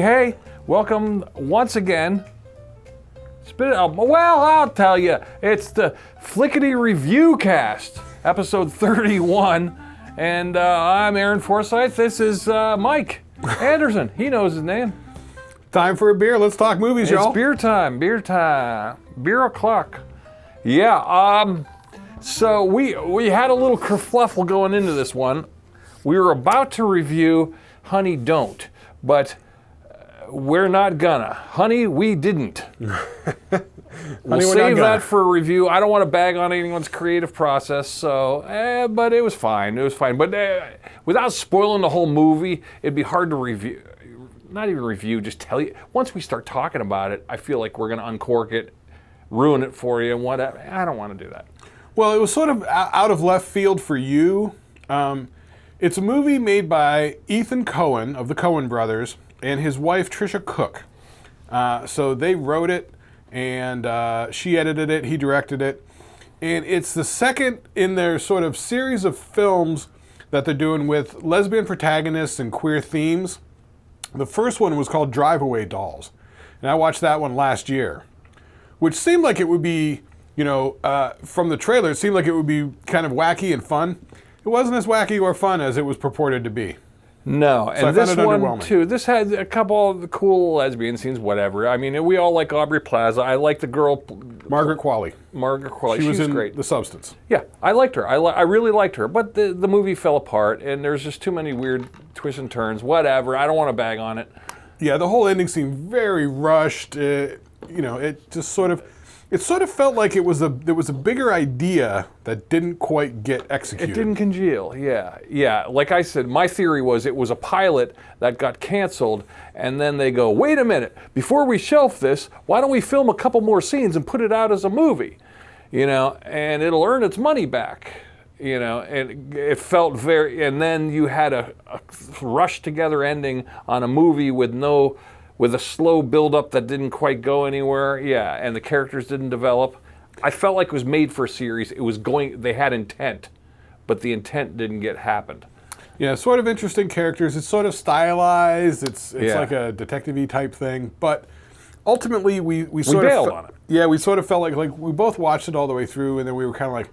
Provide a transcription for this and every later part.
Hey, welcome once again. I'll tell you, it's the Flicketty ReviewCast, episode 31, and I'm Aaron Forsyth. This is Mike Anderson. He knows his name. Time for a beer. Let's talk movies, y'all. It's beer time. Beer o'clock. Yeah, so we had a little kerfluffle going into this one. We were about to review Honey Don't, but we're not gonna. Honey, we didn't. We'll save that for a review. I don't want to bag on anyone's creative process, so, but it was fine. But without spoiling the whole movie, it'd be hard to review. Not even review, just tell you. Once we start talking about it, I feel like we're gonna uncork it, ruin it for you, and whatever. I don't want to do that. Well, it was sort of out of left field for you. It's a movie made by Ethan Coen of the Coen brothers and his wife Trisha Cook. So they wrote it, and she edited it, he directed it. And it's the second in their sort of series of films that they're doing with lesbian protagonists and queer themes. The first one was called Drive-Away Dolls, and I watched that one last year, which seemed like it would be, from the trailer, it seemed like it would be kind of wacky and fun. It wasn't as wacky or fun as it was purported to be. No, so and this one too. This had a couple of cool lesbian scenes, whatever. I mean, we all like Aubrey Plaza. I like the girl, Margaret Qualley. She was in great. The Substance. Yeah, I liked her. I really liked her. But the movie fell apart, and there's just too many weird twists and turns. Whatever. I don't want to bag on it. Yeah, the whole ending seemed very rushed. It just sort of. It sort of felt like there was a bigger idea that didn't quite get executed. It didn't congeal, yeah. Like I said, my theory was it was a pilot that got canceled, and then they go, wait a minute, before we shelf this, why don't we film a couple more scenes and put it out as a movie? And it'll earn its money back. And it felt and then you had a rushed together ending on a movie with a slow build-up that didn't quite go anywhere, and the characters didn't develop. I felt like it was made for a series. They had intent, but the intent didn't get happened. Yeah, sort of interesting characters. It's sort of stylized. It's like a detective-y type thing, but ultimately we bailed on it. Yeah, we sort of felt like we both watched it all the way through, and then we were kind of like,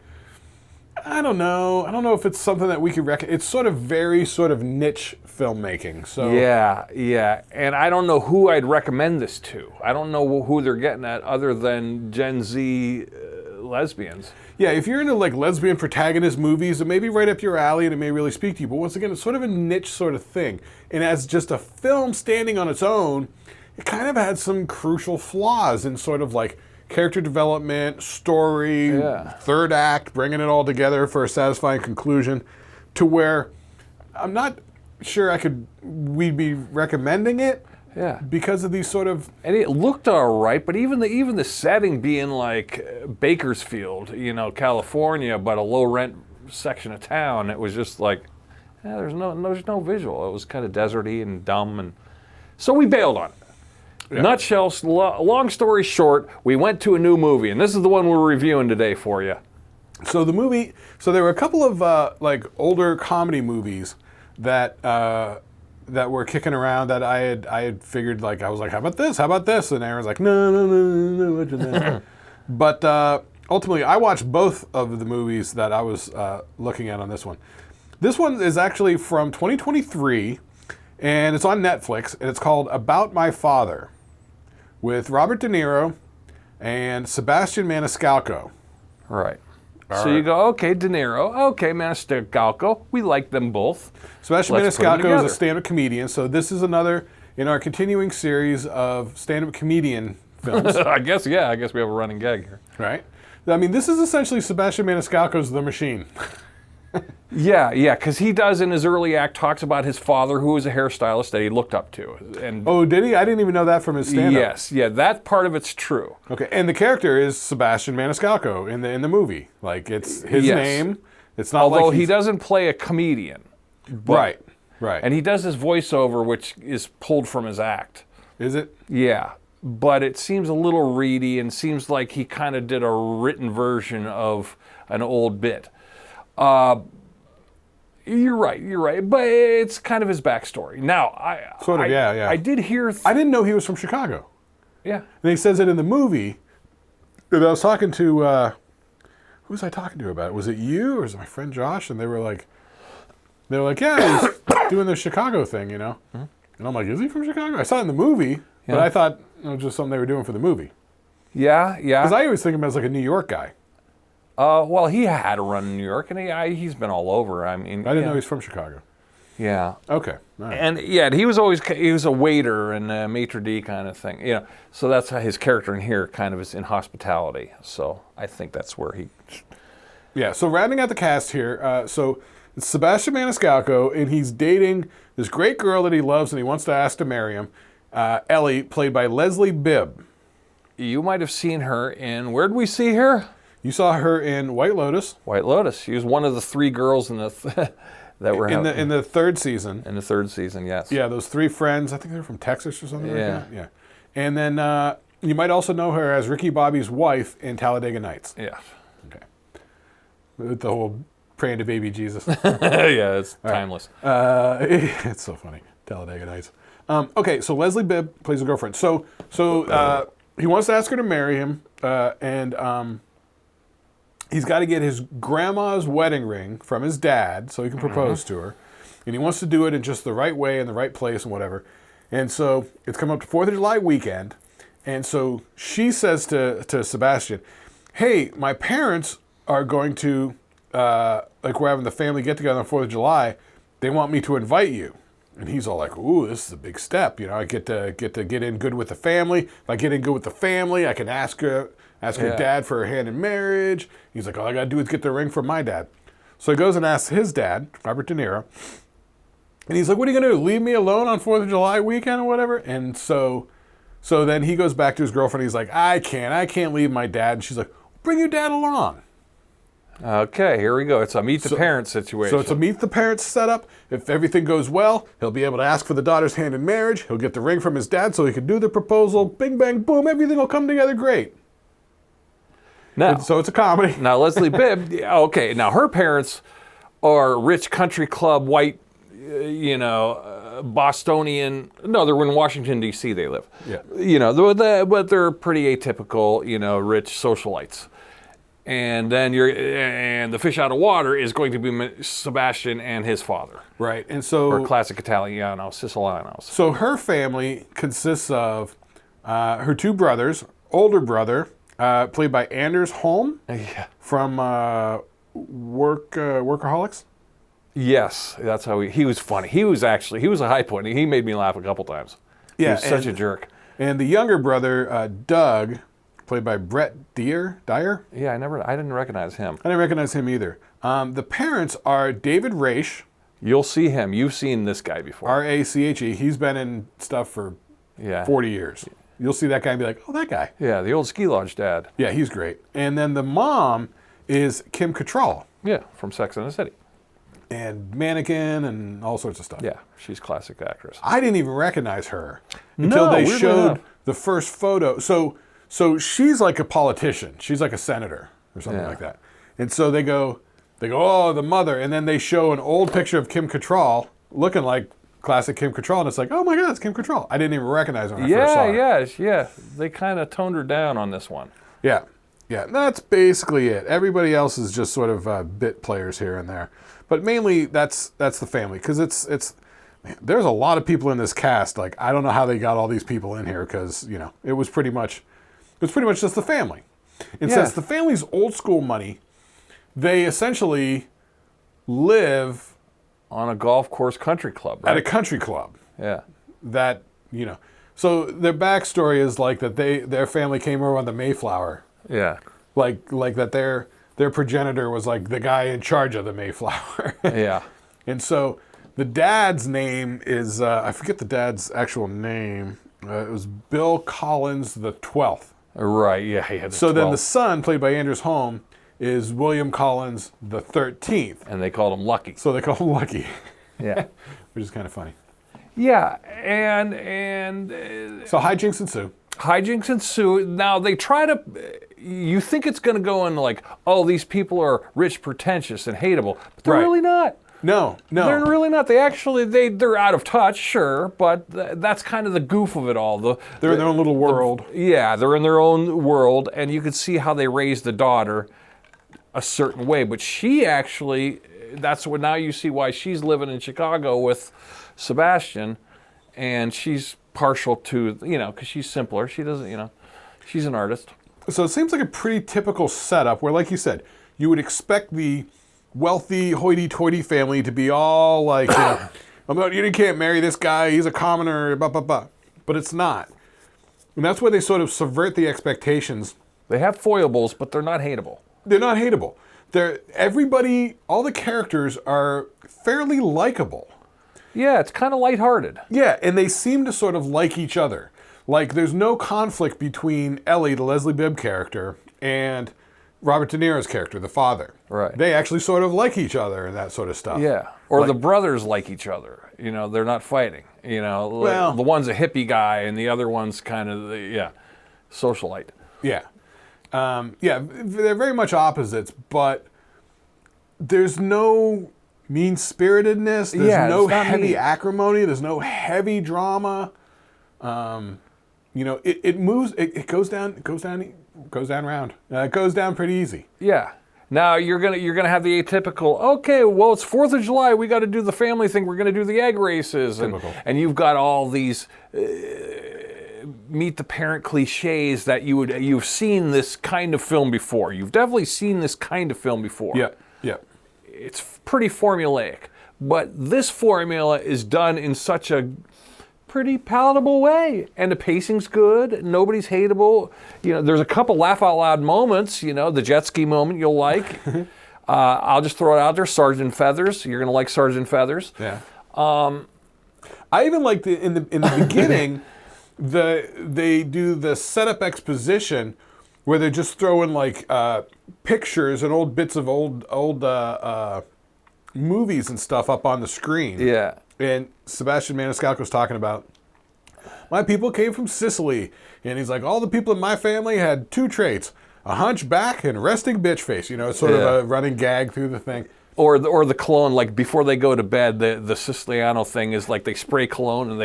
I don't know if it's something that we could recommend. It's sort of very sort of niche filmmaking. So yeah, and I don't know who I'd recommend this to. I don't know who they're getting at other than Gen Z lesbians. Yeah, if you're into like lesbian protagonist movies, it may be right up your alley and it may really speak to you. But once again, it's sort of a niche sort of thing. And as just a film standing on its own, it kind of had some crucial flaws in sort of like character development, story, third act, bringing it all together for a satisfying conclusion, to where I'm not sure we'd be recommending it. Yeah. Because of these sort of. And it looked all right, but even the setting being like Bakersfield, California, but a low rent section of town, it was just like, there's no visual. It was kind of deserty and dumb, and so we bailed on it. Yeah. Nutshells, long story short, we went to a new movie, and this is the one we're reviewing today for you. So there were a couple of like older comedy movies that were kicking around that I had figured, like, I was like, how about this? And Aaron's like, no, what's that? But ultimately, I watched both of the movies that I was looking at on this one. This one is actually from 2023, and it's on Netflix, and it's called About My Father, with Robert De Niro and Sebastian Maniscalco. Right. So you go, okay, De Niro, okay, Maniscalco, we like them both. Sebastian Maniscalco is a stand-up comedian, so this is another in our continuing series of stand-up comedian films. I guess we have a running gag here. Right. I mean, this is essentially Sebastian Maniscalco's The Machine. Yeah, because he does in his early act talks about his father, who was a hairstylist that he looked up to. And oh, did he? I didn't even know that from his stand-up. Yes, that part of it's true. Okay, and the character is Sebastian Maniscalco in the movie. Like, it's his name. It's not although he doesn't play a comedian. Right. And he does his voiceover, which is pulled from his act. Is it? Yeah, but it seems a little reedy and seems like he kind of did a written version of an old bit. You're right. But it's kind of his backstory. Now, I did hear... I didn't know he was from Chicago. Yeah. And he says it in the movie. And I was talking to... who was I talking to about it? Was it you or was it my friend Josh? And they were like, yeah, he's doing the Chicago thing, you know? Mm-hmm. And I'm like, is he from Chicago? I saw it in the movie, but I thought it was just something they were doing for the movie. Yeah. Because I always think of him as like a New York guy. Well, he had a run in New York, and he's been all over. I mean, I didn't know he's from Chicago. Yeah. Okay. All right. And he was a waiter and a maitre d' kind of thing. You know, so that's how his character in here kind of is in hospitality. So I think that's where he. Yeah. So rounding out the cast here, so it's Sebastian Maniscalco, and he's dating this great girl that he loves, and he wants to ask to marry him. Ellie, played by Leslie Bibb. You might have seen her in. Where did we see her? You saw her in White Lotus. White Lotus. She was one of the 3 girls in the that were in the 3rd season. In the 3rd season, yes. Yeah, those 3 friends. I think they're from Texas or something like that. Yeah. And then you might also know her as Ricky Bobby's wife in Talladega Nights. Yeah. Okay. With the whole praying to baby Jesus. Yeah, it's timeless. It's so funny. Talladega Nights. Okay, so Leslie Bibb plays the girlfriend. So he wants to ask her to marry him, and he's got to get his grandma's wedding ring from his dad so he can propose to her. And he wants to do it in just the right way, in the right place, and whatever. And so it's come up to 4th of July weekend. And so she says to Sebastian, hey, my parents are going to, we're having the family get-together on 4th of July. They want me to invite you. And he's all like, ooh, this is a big step. You know, I get to get in good with the family. If I get in good with the family, I can ask her dad for her hand in marriage. He's like, all I got to do is get the ring from my dad. So he goes and asks his dad, Robert De Niro. And he's like, what are you going to do? Leave me alone on 4th of July weekend or whatever? And so then he goes back to his girlfriend. He's like, I can't leave my dad. And she's like, bring your dad along. Okay, here we go. It's a meet the parents situation. So it's a meet the parents setup. If everything goes well, he'll be able to ask for the daughter's hand in marriage. He'll get the ring from his dad so he can do the proposal. Bing, bang, boom. Everything will come together great. Now, so it's a comedy. Now, Leslie Bibb, okay, now her parents are rich country club, white, Bostonian. No, they're in Washington, D.C. they live. Yeah. But they're pretty atypical, rich socialites. And then the fish out of water is going to be Sebastian and his father. Right. And so, or classic Italiano, Sicilianos. So her family consists of her 2 brothers, older brother, played by Anders Holm from Workaholics. Yes, that's how he was funny. He was a high point. He made me laugh a couple times. Yeah, he was such a jerk. And the younger brother, Doug, played by Brett Dyer. Yeah, I didn't recognize him. I didn't recognize him either. The parents are David Raish. You'll see him. You've seen this guy before. R-A-C-H-E. He's been in stuff for 40 years. You'll see that guy and be like, oh, that guy. Yeah, the old ski lodge dad. Yeah, he's great. And then the mom is Kim Cattrall. Yeah, from Sex and the City. And Mannequin and all sorts of stuff. Yeah, she's a classic actress. I didn't even recognize her until they showed the first photo. So she's like a politician. She's like a senator or something like that. And so they go, oh, the mother. And then they show an old picture of Kim Cattrall looking like classic Kim Cattrall. And it's like, oh my God, it's Kim Cattrall. I didn't even recognize her when I first saw her. Yeah. They kind of toned her down on this one. Yeah. That's basically it. Everybody else is just sort of bit players here and there. But mainly that's the family. Because man, there's a lot of people in this cast. Like, I don't know how they got all these people in here because, it was pretty much just the family. And since the family's old school money, they essentially live on a golf course country club, right? At a country club. Yeah. That, so their backstory is like that their family came over on the Mayflower. Yeah. Like that their progenitor was like the guy in charge of the Mayflower. Yeah. And so the dad's name is, I forget the dad's actual name. It was Bill Collins the 12th. Right, yeah. So then the son, played by Anders Holm, is William Collins the 13th. And they called him Lucky. So they call him Lucky. Yeah. Which is kind of funny. Yeah, and so hijinks ensue. Hijinks ensue. Now they try to. You think it's going to go into like, oh, these people are rich, pretentious, and hateable, but they're really not. No. They're really not. They're out of touch, sure, but that's kind of the goof of it all. They're in their own little world. Yeah, they're in their own world, and you can see how they raise the daughter a certain way. But she actually, that's what now you see why she's living in Chicago with Sebastian, and she's partial to, because she's simpler. She doesn't, she's an artist. So it seems like a pretty typical setup where, like you said, you would expect the wealthy hoity-toity family to be all like, you can't marry this guy, he's a commoner, blah, blah, blah. But it's not. And that's where they sort of subvert the expectations. They have foibles, but they're not hateable. They're not hateable. All the characters are fairly likable. Yeah, it's kind of lighthearted. Yeah, and they seem to sort of like each other. Like, there's no conflict between Ellie, the Leslie Bibb character, and Robert De Niro's character, the father. Right. They actually sort of like each other and that sort of stuff. Yeah. Or the brothers like each other. They're not fighting. Well, the one's a hippie guy and the other one's kind of socialite. Yeah. They're very much opposites, but there's no mean-spiritedness. There's no heavy acrimony. There's no heavy drama. It moves. It goes down round. It goes down pretty easy. Yeah. Now you're gonna have the atypical. Okay, well it's 4th of July. We got to do the family thing. We're gonna do the egg races, and you've got all these meet the parent cliches that you've seen this kind of film before. You've definitely seen this kind of film before. Yeah. It's pretty formulaic, but this formula is done in such a pretty palatable way, and the pacing's good. Nobody's hateable. There's a couple laugh out loud moments. The jet ski moment you'll like. I'll just throw it out there. Sergeant Feathers. You're gonna like Sergeant Feathers. Yeah. I even like in the beginning, they do the setup exposition where they're just throwing like pictures and old bits of old movies and stuff up on the screen. Yeah. And Sebastian Maniscalco's talking about, my people came from Sicily. And he's like, all the people in my family had 2 traits, a hunchback and resting bitch face. It's sort of a running gag through the thing. Or the cologne, like before they go to bed, the Siciliano thing is like they spray cologne and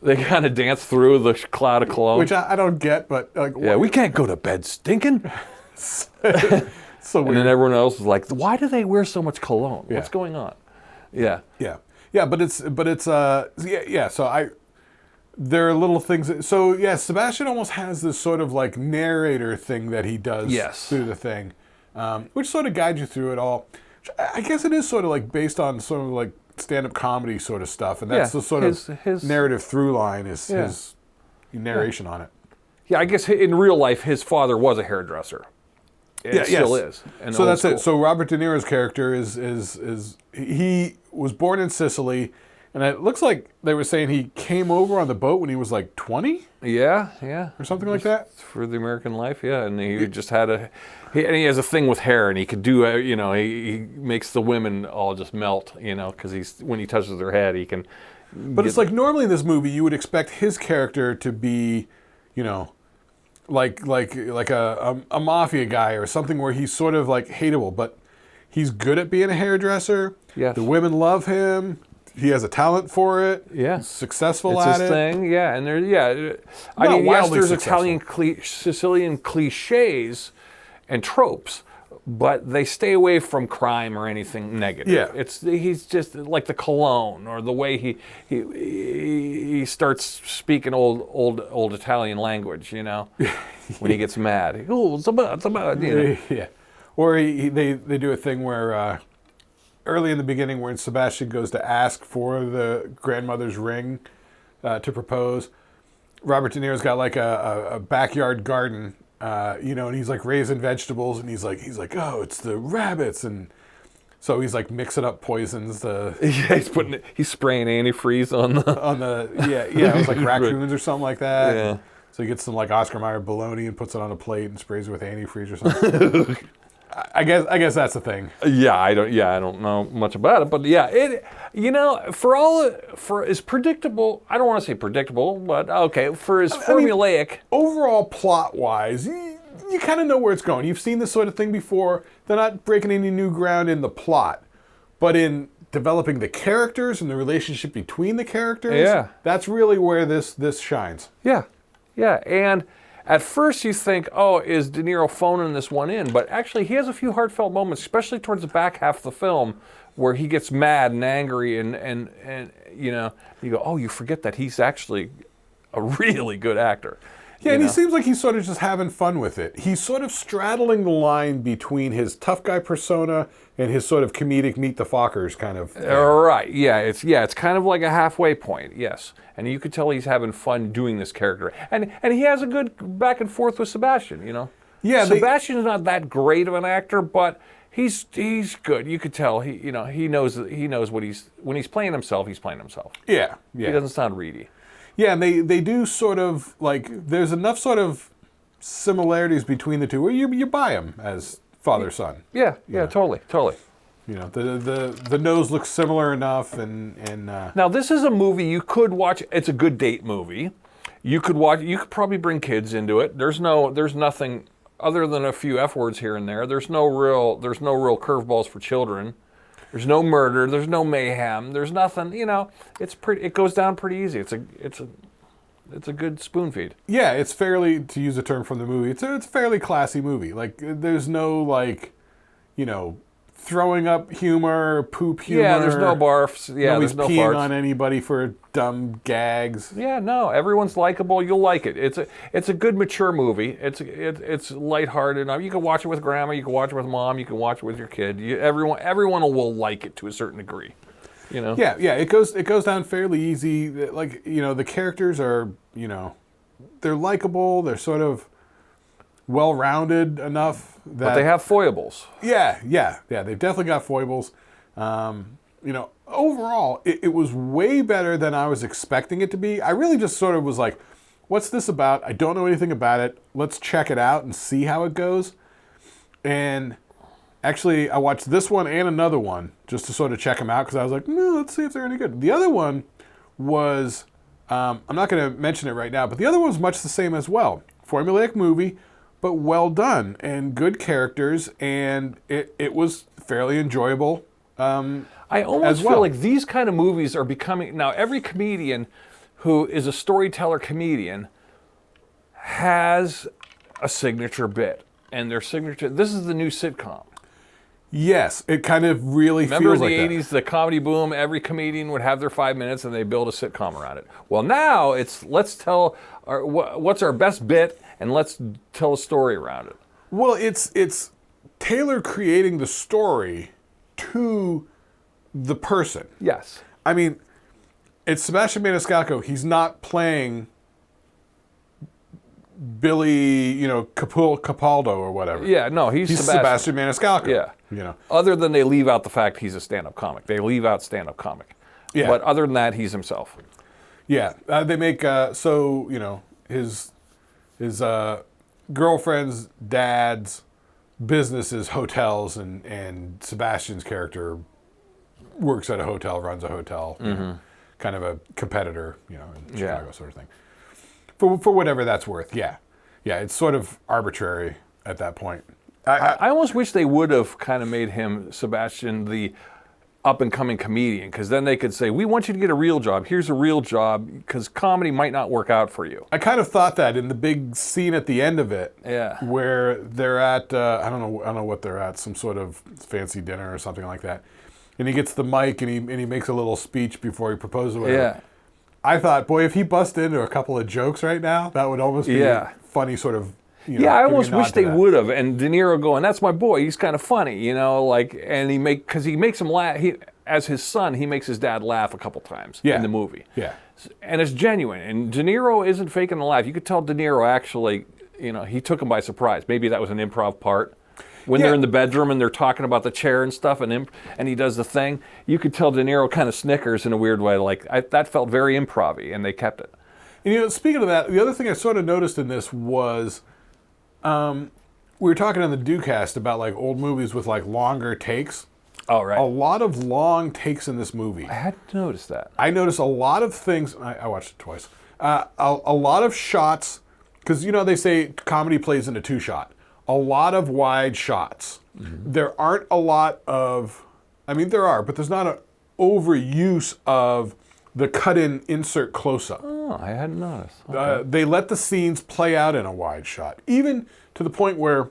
they kind of dance through the cloud of cologne. Which I don't get, but like... Yeah, we can't go to bed stinking. So weird. And then everyone else is like, why do they wear so much cologne? Yeah. What's going on? Yeah. Yeah, but it's so there are little things Sebastian almost has this sort of like narrator thing that he does through the thing, which sort of guides you through it all. I guess it is sort of like based on sort of like stand-up comedy sort of stuff, and that's the sort of his narrative through line is his narration on it. Yeah, I guess in real life his father was a hairdresser. It still is. So that's it. So Robert De Niro's character is he was born in Sicily, and it looks like they were saying he came over on the boat when he was like 20. Yeah. Or something like that. For the American life, yeah. And he just had he has a thing with hair, and he could do, he makes the women all just melt, because when he touches their head, he can. But it's like normally in this movie, you would expect his character to be, like a mafia guy or something where he's sort of like hateable, but he's good at being a hairdresser. Yes. The women love him. He has a talent for it. Yeah. He's successful it's at his it. thing. Yeah, and there's Italian Sicilian cliches and tropes, but they stay away from crime or anything negative. Yeah. He's just like the cologne or the way he starts speaking old Italian language, when he gets mad. It's about. Yeah. Or they do a thing where early in the beginning when Sebastian goes to ask for the grandmother's ring to propose, Robert De Niro's got like a backyard garden, and he's like raising vegetables, and he's like, oh, it's the rabbits, and so he's like mixing up poisons. He's spraying antifreeze on the it was like raccoons or something like that. Yeah. So he gets some like Oscar Mayer bologna and puts it on a plate and sprays it with antifreeze or something. I guess that's the thing. Yeah, I don't know much about it, but yeah, for as predictable, I don't want to say predictable, but okay, for as formulaic. Overall plot-wise, you kind of know where it's going. You've seen this sort of thing before. They're not breaking any new ground in the plot, but in developing the characters and the relationship between the characters. Yeah. That's really where this shines. Yeah, yeah. And at first you think, oh, is De Niro phoning this one in? But actually he has a few heartfelt moments, especially towards the back half of the film, where he gets mad and angry and you know, you go, oh, you forget that he's actually a really good actor. Yeah, and he seems like he's sort of just having fun with it. He's sort of straddling the line between his tough guy persona and his sort of comedic meet the Fockers kind of thing. Right. Yeah, it's kind of like a halfway point. Yes. And you could tell he's having fun doing this character. And he has a good back and forth with Sebastian, you know. Yeah, Sebastian's not that great of an actor, but he's good. You could tell he knows what when he's playing himself, he's playing himself. Yeah. He doesn't sound reedy. Yeah, and they do sort of, like, there's enough sort of similarities between the two where you buy them as father-son. Yeah, totally. You know, the nose looks similar enough, and Now, this is a movie you could watch. It's a good date movie. You could probably bring kids into it. There's nothing other than a few F words here and there. There's no real curveballs for children. There's no murder. There's no mayhem. There's nothing. You know, it goes down pretty easy. It's a good spoon feed. Yeah, it's fairly, to use a term from the movie, it's a fairly classy movie. Like, there's no, like, you know, throwing up humor, poop humor. Yeah, there's no barfs. Yeah, nobody's there's no peeing farts on anybody for dumb gags. Yeah, no, everyone's likable. You'll like it. It's a good mature movie. It's lighthearted enough. You can watch it with grandma. You can watch it with mom. You can watch it with your kid. Everyone will like it to a certain degree. You know. Yeah. It goes down fairly easy. Like, you know, the characters are, you know, they're likable. They're sort of well-rounded enough that But they have foibles. Yeah. They've definitely got foibles. You know, overall, it was way better than I was expecting it to be. I really just sort of was like, what's this about? I don't know anything about it. Let's check it out and see how it goes. And actually, I watched this one and another one just to sort of check them out because I was like, no, let's see if they're any good. The other one was, I'm not going to mention it right now, but the other one was much the same as well. Formulaic movie, but well done and good characters, and it was fairly enjoyable. I almost feel like these kind of movies are becoming, now every comedian who is a storyteller comedian has a signature bit, and their signature, this is the new sitcom. Yes, it kind of really feels like that. Remember in the 80s, the comedy boom, every comedian would have their 5 minutes and they build a sitcom around it. Well, now it's let's tell what's our best bit and let's tell a story around it. Well, it's Taylor creating the story to the person. Yes. I mean, it's Sebastian Maniscalco. He's not playing Billy, you know, Capaldo or whatever. Yeah, no, he's Sebastian Maniscalco. Yeah. You know. Other than they leave out the fact he's a stand-up comic. They leave out stand-up comic. Yeah. But other than that, he's himself. Yeah. They make, so, you know, his girlfriend's dad's business is hotels, and Sebastian's character works at a hotel, runs a hotel, you know, kind of a competitor, you know, in Chicago sort of thing. For whatever that's worth, yeah. It's sort of arbitrary at that point. I almost wish they would have kind of made him, Sebastian, the up-and-coming comedian, because then they could say, we want you to get a real job. Here's a real job, because comedy might not work out for you. I kind of thought that in the big scene at the end of it, where they're at, I don't know what they're at, some sort of fancy dinner or something like that. And he gets the mic and he makes a little speech before he proposes or whatever. Yeah. I thought, boy, if he busted into a couple of jokes right now, that would almost be a funny sort of, you know. Yeah, I almost wish they would have. And De Niro going, that's my boy. He's kind of funny, you know, like, and because he makes him laugh. As his son, he makes his dad laugh a couple times in the movie. Yeah. And it's genuine. And De Niro isn't faking the laugh. You could tell De Niro actually, you know, he took him by surprise. Maybe that was an improv part. When they're in the bedroom and they're talking about the chair and stuff, and he does the thing, you could tell De Niro kind of snickers in a weird way. Like, that felt very improv-y, and they kept it. And, you know, speaking of that, the other thing I sort of noticed in this was, we were talking on the ReviewCast about, like, old movies with, like, longer takes. Oh, right. A lot of long takes in this movie. I hadn't noticed that. I noticed a lot of things. I watched it twice. A lot of shots, because, you know, they say comedy plays in a two-shot. A lot of wide shots. Mm-hmm. There aren't a lot of, I mean, there are, but there's not overuse of the cut-in insert close-up. Oh, I hadn't noticed. Okay. They let the scenes play out in a wide shot, even to the point where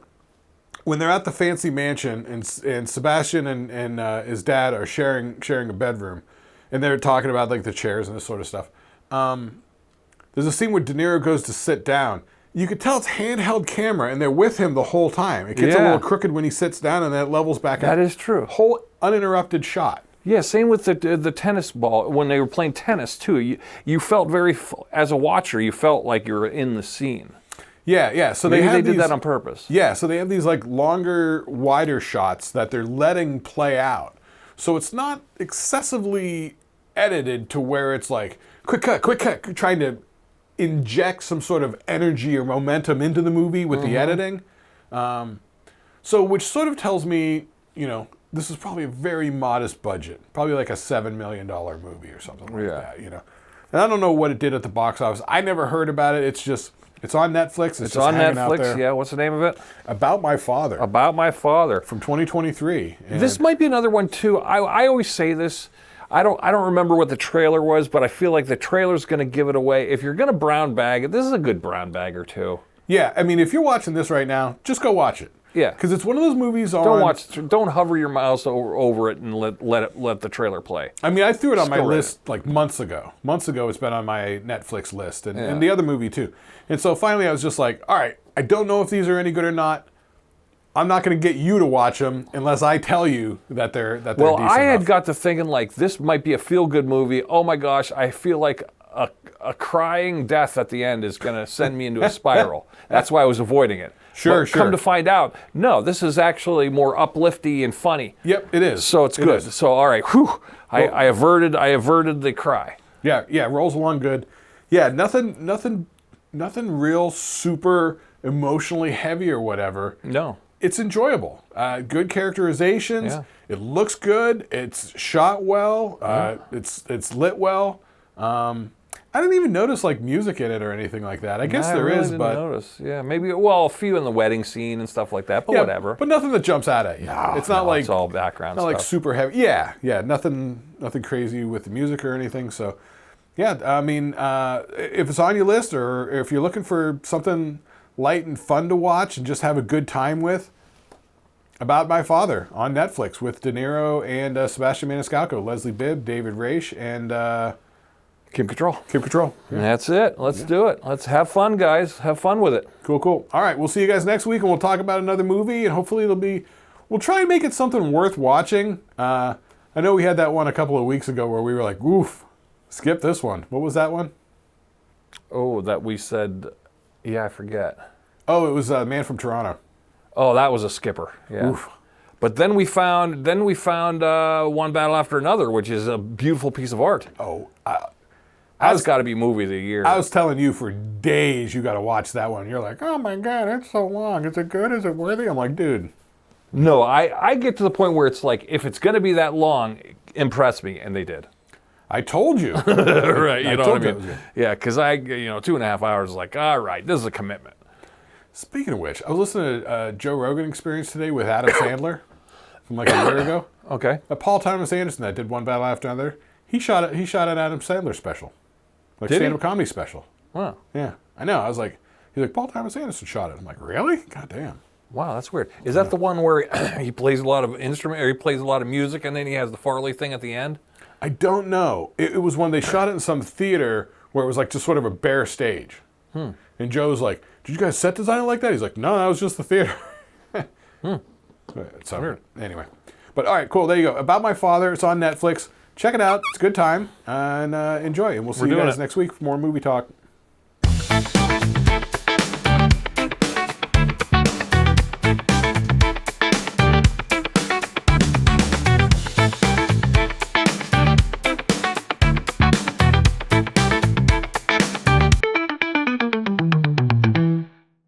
when they're at the fancy mansion and Sebastian and his dad are sharing a bedroom, and they're talking about like the chairs and this sort of stuff. There's a scene where De Niro goes to sit down. You could tell it's handheld camera, and they're with him the whole time. It gets a little crooked when he sits down, and then it levels back up. That is true. Whole uninterrupted shot. Yeah, same with the tennis ball. When they were playing tennis, too, you felt as a watcher, you felt like you were in the scene. Yeah. So Maybe they did that on purpose. Yeah, so they have these like longer, wider shots that they're letting play out. So it's not excessively edited to where it's like, quick cut, trying to inject some sort of energy or momentum into the movie with the editing. So which sort of tells me, this is probably a very modest budget, probably like a $7 million movie or something like that, And I don't know what it did at the box office. I never heard about it. It's on Netflix. It's just on hanging out Netflix. there. Yeah, what's the name of it? About My Father. About My Father From 2023. And this might be another one too. I always say this. I don't remember what the trailer was, but I feel like the trailer's going to give it away. If you're going to brown bag it, this is a good brown bag or two. Yeah, I mean, if you're watching this right now, just go watch it. Yeah, because it's one of those movies on. Don't hover your mouse over it and let the trailer play. I mean, I threw it on my list like months ago. Months ago, it's been on my Netflix list and the other movie too. And so finally, I was just like, all right, I don't know if these are any good or not. I'm not going to get you to watch them unless I tell you that they're decent enough. I had got to thinking like this might be a feel-good movie. Oh my gosh, I feel like a crying death at the end is going to send me into a spiral. That's why I was avoiding it. Sure. Come to find out, no, this is actually more uplifty and funny. Yep, it is. So it's good. So all right, whew, I averted the cry. Yeah, rolls along good. Yeah, nothing real super emotionally heavy or whatever. No. It's enjoyable. Good characterizations. Yeah. It looks good. It's shot well. It's lit well. I didn't even notice like music in it or anything like that. I guess there is, didn't but notice. Yeah, maybe a few in the wedding scene and stuff like that. But whatever. But nothing that jumps out at you. No, it's not like it's all background not stuff. like super heavy. Yeah. Nothing crazy with the music or anything. So, yeah. I mean, if it's on your list or if you're looking for something light and fun to watch and just have a good time with, About My Father on Netflix with De Niro and Sebastian Maniscalco, Leslie Bibb, David Raish, and Kim Cattrall. Yeah. That's it. Let's do it. Let's have fun, guys. Have fun with it. Cool. All right, we'll see you guys next week, and we'll talk about another movie, and hopefully we'll try and make it something worth watching. I know we had that one a couple of weeks ago where we were like, oof, skip this one. What was that one? Oh, that we said, yeah, I forget. Oh, it was Man from Toronto. Oh, that was a skipper. Yeah. Oof. But then we found One Battle After Another, which is a beautiful piece of art. Oh, that's got to be movie of the year. I was telling you for days you got to watch that one. You're like, oh my God, it's so long. Is it good? Is it worthy? I'm like, dude. No, I get to the point where it's like, if it's going to be that long, impress me, and they did. I told you. Right, you know told what I mean? Yeah, because 2.5 hours is like, all right, this is a commitment. Speaking of which, I was listening to Joe Rogan Experience today with Adam Sandler from like a year ago. Okay. Paul Thomas Anderson that did One Battle After Another. He shot an Adam Sandler special, like stand-up comedy special. Wow. Yeah, I know. I was like, he's like, Paul Thomas Anderson shot it. I'm like, really? God damn. Wow, that's weird. Is that the one where he plays a lot of instrument, or he plays a lot of music, and then he has the Farley thing at the end? I don't know. It was when they shot it in some theater where it was like just sort of a bare stage. And Joe's like, did you guys set design it like that? He's like, no, that was just the theater. So weird. Anyway. But all right, cool. There you go. About My Father. It's on Netflix. Check it out. It's a good time. And enjoy. And we'll see you guys next week for more movie talk.